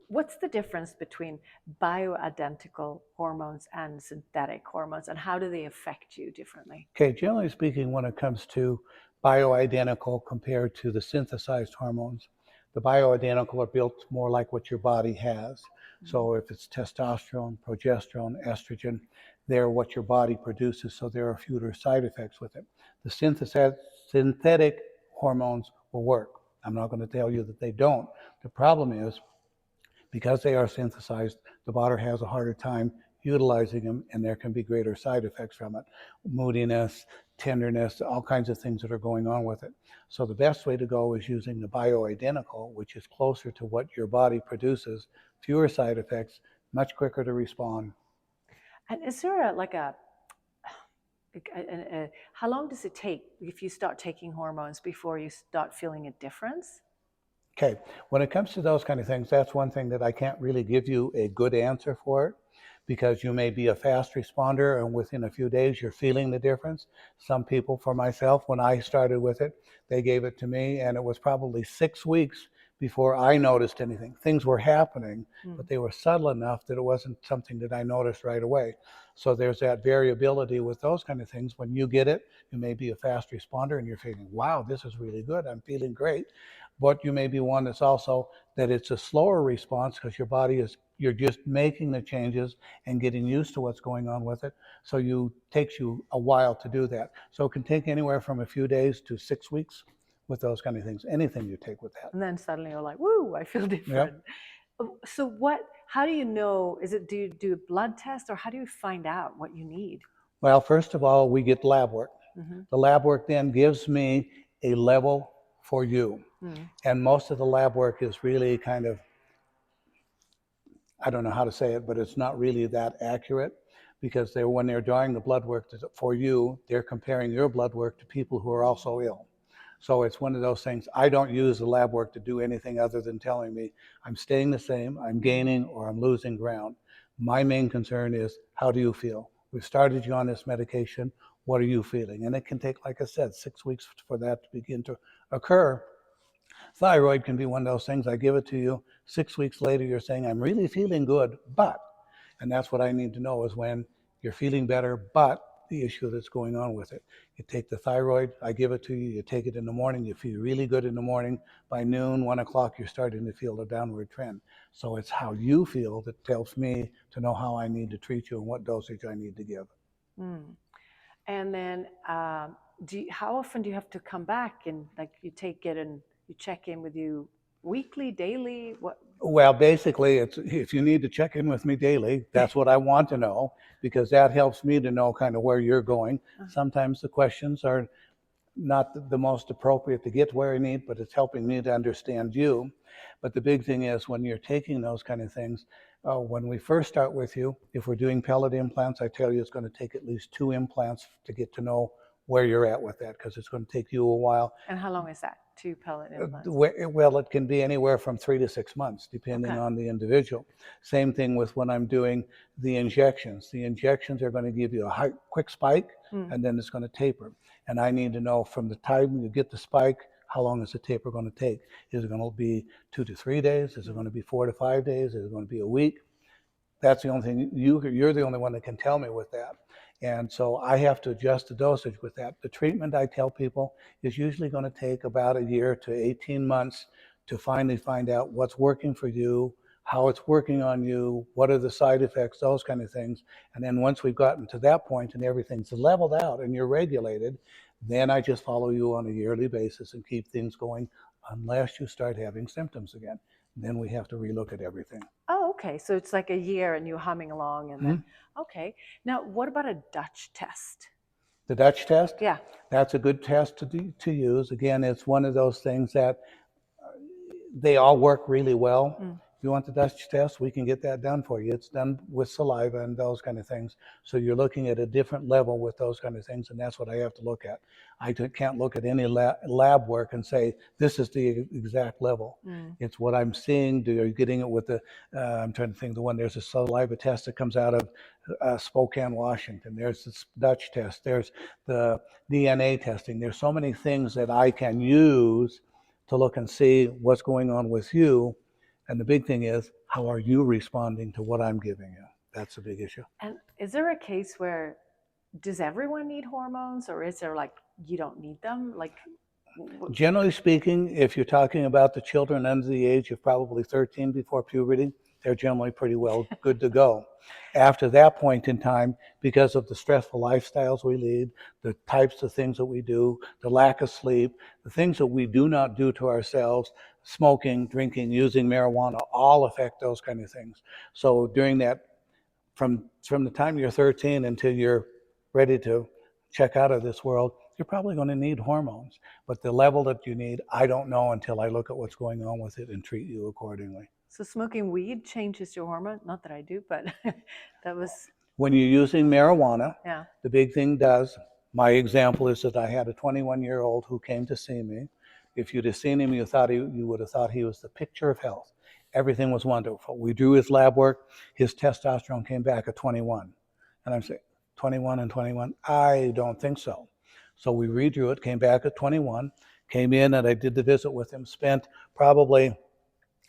what's the difference between bioidentical hormones and synthetic hormones, and how do they affect you differently? Okay, generally speaking, when it comes to bioidentical compared to the synthesized hormones, the bioidentical are built more like what your body has. So if it's testosterone, progesterone, estrogen, they're what your body produces, so there are fewer side effects with it. The synthetic hormones will work. I'm not going to tell you that they don't. The problem is, because they are synthesized, the body has a harder time utilizing them, and there can be greater side effects from it. Moodiness, tenderness, all kinds of things that are going on with it. So the best way to go is using the bioidentical, which is closer to what your body produces, fewer side effects, much quicker to respond. And is there how long does it take if you start taking hormones before you start feeling a difference? Okay, when it comes to those kind of things, that's one thing that I can't really give you a good answer for it, because you may be a fast responder and within a few days you're feeling the difference. Some people, for myself, when I started with it, they gave it to me and it was probably 6 weeks before I noticed anything. Things were happening, but they were subtle enough that it wasn't something that I noticed right away. So there's that variability with those kind of things. When you get it, you may be a fast responder and you're feeling, wow, this is really good, I'm feeling great. But you may be one that's also that it's a slower response because your body is, you're just making the changes and getting used to what's going on with it. So you takes you a while to do that. So it can take anywhere from a few days to 6 weeks with those kind of things. Anything you take with that. And then suddenly you're like, woo, I feel different. Yep. So how do you know, do you do a blood test, or how do you find out what you need? Well, first of all, we get lab work. Mm-hmm. The lab work then gives me a level for you. And most of the lab work is really kind of, I don't know how to say it, but it's not really that accurate, because when they're drawing the blood work for you, they're comparing your blood work to people who are also ill. So it's one of those things. I don't use the lab work to do anything other than telling me I'm staying the same, I'm gaining, or I'm losing ground. My main concern is, how do you feel? We've started you on this medication. What are you feeling? And it can take, like I said, 6 weeks for that to begin to occur. Thyroid can be one of those things. I give it to you. 6 weeks later, you're saying, I'm really feeling good, but, and that's what I need to know, is when you're feeling better, but the issue that's going on with it. You take the thyroid, I give it to you, you take it in the morning, you feel really good in the morning. By noon, 1 o'clock, you're starting to feel a downward trend. So it's how you feel that tells me to know how I need to treat you and what dosage I need to give. And then, how often do you have to come back and like you take it and you check in with you weekly, daily? What? Well, basically, it's, if you need to check in with me daily, that's what I want to know, because that helps me to know kind of where you're going. Sometimes the questions are not the most appropriate to get where I need, but it's helping me to understand you. But the big thing is, when you're taking those kind of things, when we first start with you, if we're doing pellet implants, I tell you it's going to take at least 2 implants to get to know where you're at with that, because it's going to take you a while. And how long is that? 2 pellet implants? Well, it can be anywhere from 3 to 6 months, depending on the individual. Same thing with when I'm doing the injections. The injections are going to give you a quick spike, and then it's going to taper. And I need to know from the time you get the spike, how long is the taper going to take? Is it going to be 2 to 3 days? Is it going to be 4 to 5 days? Is it going to be a week? That's the only thing, you're the only one that can tell me with that. And so I have to adjust the dosage with that. The treatment, I tell people, is usually going to take about a year to 18 months to finally find out what's working for you, how it's working on you, what are the side effects, those kind of things. And then once we've gotten to that point and everything's leveled out and you're regulated, then I just follow you on a yearly basis and keep things going, unless you start having symptoms again. Then we have to relook at everything. Oh, okay. So it's like a year and you're humming along, and then, okay. Now, what about a Dutch test? The Dutch test? Yeah. That's a good test to use. Again, it's one of those things that they all work really well. If you want the Dutch test, we can get that done for you. It's done with saliva and those kind of things. So you're looking at a different level with those kind of things, and that's what I have to look at. I can't look at any lab work and say, this is the exact level. It's what I'm seeing. Are you getting it with the, I'm trying to think, there's a saliva test that comes out of Spokane, Washington. There's this Dutch test. There's the DNA testing. There's so many things that I can use to look and see what's going on with you. And the big thing is, how are you responding to what I'm giving you? That's a big issue. And is there a case where does everyone need hormones, or is there like you don't need them? Like, Generally speaking, if you're talking about the children under the age of probably 13 before puberty, they're generally pretty well good to go. After that point in time, because of the stressful lifestyles we lead, the types of things that we do, the lack of sleep, the things that we do not do to ourselves, smoking, drinking, using marijuana, all affect those kind of things. So during that, from the time you're 13 until you're ready to check out of this world, you're probably going to need hormones. But the level that you need, I don't know until I look at what's going on with it and treat you accordingly. so smoking weed changes your hormone? Not that I do, but that was, When you're using marijuana, yeah. the big thing does, my example is that I had a 21-year-old who came to see me. If you'd have seen him, you would have thought he was the picture of health. Everything was wonderful. We drew his lab work. His testosterone came back at 21. And I'm saying, 21 and 21? I don't think so. So we redrew it, came back at 21, came in and I did the visit with him, spent probably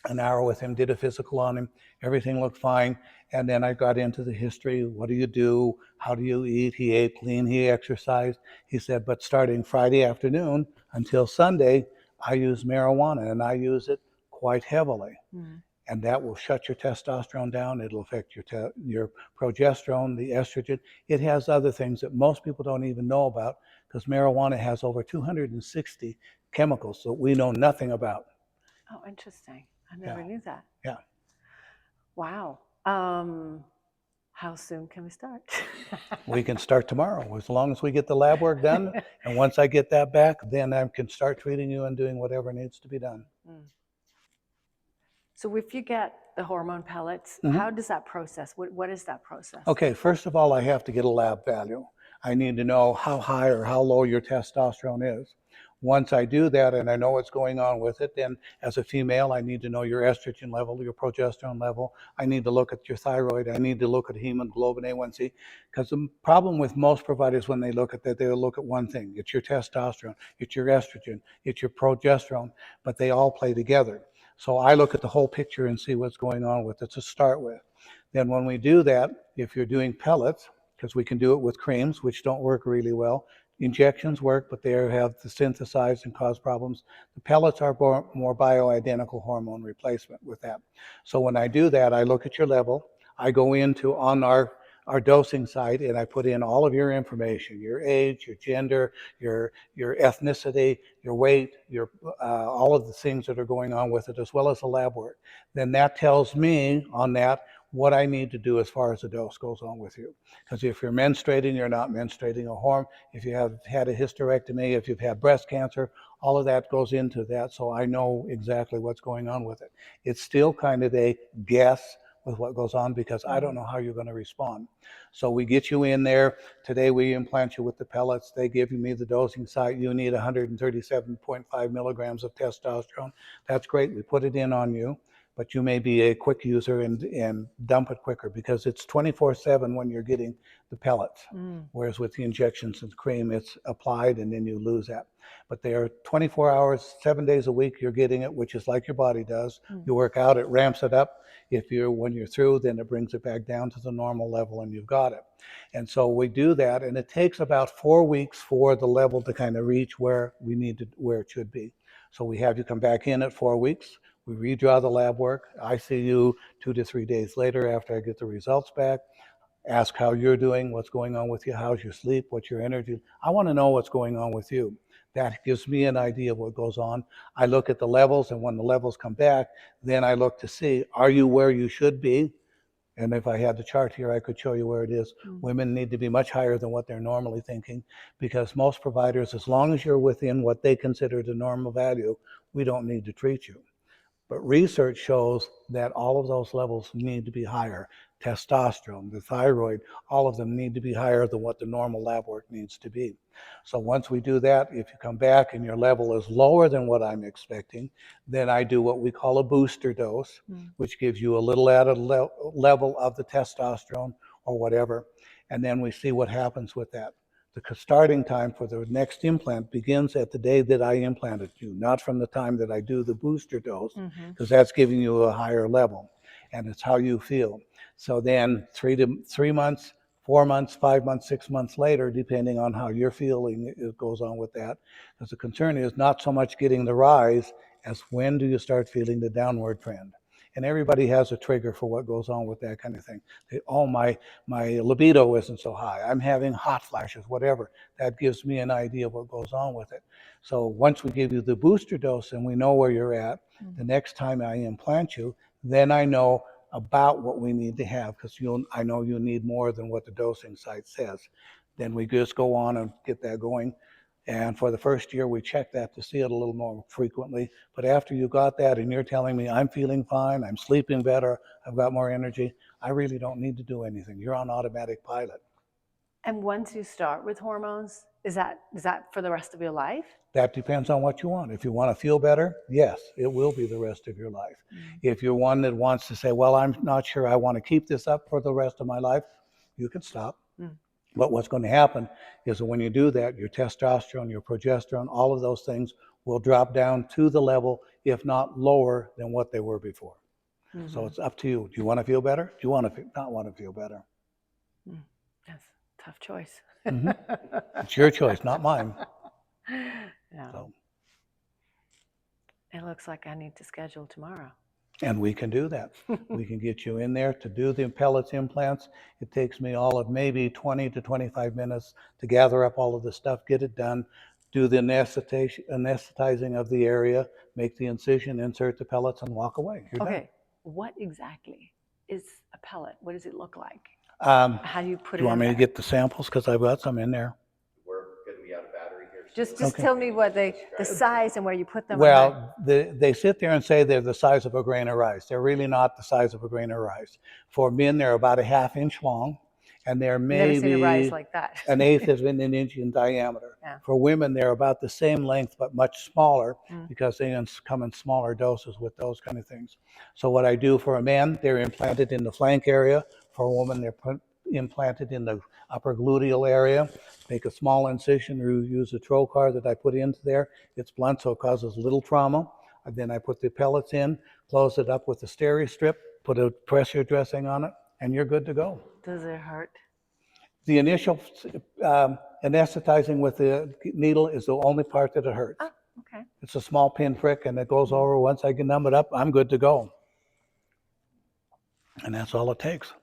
an hour with him, did a physical on him. Everything looked fine. And then I got into the history. What do you do? How do you eat? He ate clean. He exercised. He said, but starting Friday afternoon until Sunday, I use marijuana and I use it quite heavily. Mm. And that will shut your testosterone down. It'll affect your progesterone, the estrogen. It has other things that most people don't even know about because marijuana has over 260 chemicals that we know nothing about. Oh, interesting. I never knew that. Yeah. Wow. How soon can we start? We can start tomorrow as long as we get the lab work done. And once I get that back, then I can start treating you and doing whatever needs to be done. Mm. So if you get the hormone pellets, mm-hmm. How does that process? What is that process? Okay, first of all, I have to get a lab value. I need to know how high or how low your testosterone is. Once I do that and I know what's going on with it, then as a female, I need to know your estrogen level, your progesterone level. I need to look at your thyroid. I need to look at hemoglobin A1C. Because the problem with most providers when they look at that, they'll look at one thing. It's your testosterone, it's your estrogen, it's your progesterone, but they all play together. So I look at the whole picture and see what's going on with it to start with. Then when we do that, if you're doing pellets, because we can do it with creams, which don't work really well, injections work, but they have to synthesize and cause problems. The pellets are more bioidentical hormone replacement with that. So when I do that, I look at your level. I go into on our dosing site and I put in all of your information, your age, your gender, your ethnicity, your weight, all of the things that are going on with it, as well as the lab work. Then that tells me on that what I need to do as far as the dose goes on with you. Because if you're menstruating, you're not menstruating a hormone. If you have had a hysterectomy, if you've had breast cancer, all of that goes into that. So I know exactly what's going on with it. It's still kind of a guess with what goes on because I don't know how you're going to respond. So we get you in there. Today we implant you with the pellets. They give me the dosing site. You need 137.5 milligrams of testosterone. That's great. We put it in on you. But you may be a quick user and dump it quicker because it's 24/7 when you're getting the pellets. Whereas with the injections and cream, it's applied and then you lose that. But they are 24 hours, 7 days a week, you're getting it, which is like your body does. You work out, it ramps it up. When you're through, then it brings it back down to the normal level and you've got it. And so we do that, and it takes about 4 weeks for the level to kind of reach where it should be. So we have you come back in at 4 weeks. We redraw the lab work. I see you 2 to 3 days later after I get the results back. Ask how you're doing, what's going on with you, how's your sleep, what's your energy. I want to know what's going on with you. That gives me an idea of what goes on. I look at the levels, and when the levels come back, then I look to see, are you where you should be? And if I had the chart here, I could show you where it is. Women need to be much higher than what they're normally thinking because most providers, as long as you're within what they consider the normal value, we don't need to treat you. But research shows that all of those levels need to be higher. Testosterone, the thyroid, all of them need to be higher than what the normal lab work needs to be. So once we do that, if you come back and your level is lower than what I'm expecting, then I do what we call a booster dose, which gives you a little added level of the testosterone or whatever. And then we see what happens with that. The starting time for the next implant begins at the day that I implanted you, not from the time that I do the booster dose, because that's giving you a higher level, and it's how you feel. So then 3 months, 4 months, 5 months, 6 months later, depending on how you're feeling, it goes on with that. Because the concern is not so much getting the rise as when do you start feeling the downward trend. And everybody has a trigger for what goes on with that kind of thing. Oh, my libido isn't so high. I'm having hot flashes, whatever. That gives me an idea of what goes on with it. So once we give you the booster dose and we know where you're at, the next time I implant you, then I know about what we need to have, because I know you need more than what the dosing site says. Then we just go on and get that going. And for the first year, we check that to see it a little more frequently. But after you got that and you're telling me I'm feeling fine, I'm sleeping better, I've got more energy, I really don't need to do anything. You're on automatic pilot. And once you start with hormones, is that for the rest of your life? That depends on what you want. If you want to feel better, yes, it will be the rest of your life. If you're one that wants to say, well, I'm not sure I want to keep this up for the rest of my life, you can stop. But what's going to happen is that when you do that, your testosterone, your progesterone, all of those things will drop down to the level, if not lower, than what they were before. So it's up to you. Do you want to feel better? Do you want to not want to feel better? That's a tough choice. It's your choice, not mine. Yeah. So. It looks like I need to schedule tomorrow. And we can do that. We can get you in there to do the pellets implants. It takes me all of maybe 20 to 25 minutes to gather up all of the stuff, get it done, do the anesthetizing of the area, make the incision, insert the pellets, and walk away. You're done. What exactly is a pellet? What does it look like? How do you put it in? Do you want me to get the samples? Because I've got some in there. We're going to be out of battery here. Just tell me what the size and where you put them. Well, they sit there and say they're the size of a grain of rice. They're really not the size of a grain of rice. For men, they're about a ½ inch long, and they're maybe never seen a rice like that. an eighth of an inch in diameter. For women, they're about the same length, but much smaller, because they come in smaller doses with those kind of things. So what I do for a man, they're implanted in the flank area. For a woman, they're implanted in the upper gluteal area. Make a small incision, or use a trocar that I put into there. It's blunt, so it causes little trauma. And then I put the pellets in, close it up with a steri strip, put a pressure dressing on it, and you're good to go. Does it hurt? The initial anesthetizing with the needle is the only part that it hurts. Oh, okay. It's a small pin prick, and it goes over. Once I can numb it up, I'm good to go. And that's all it takes.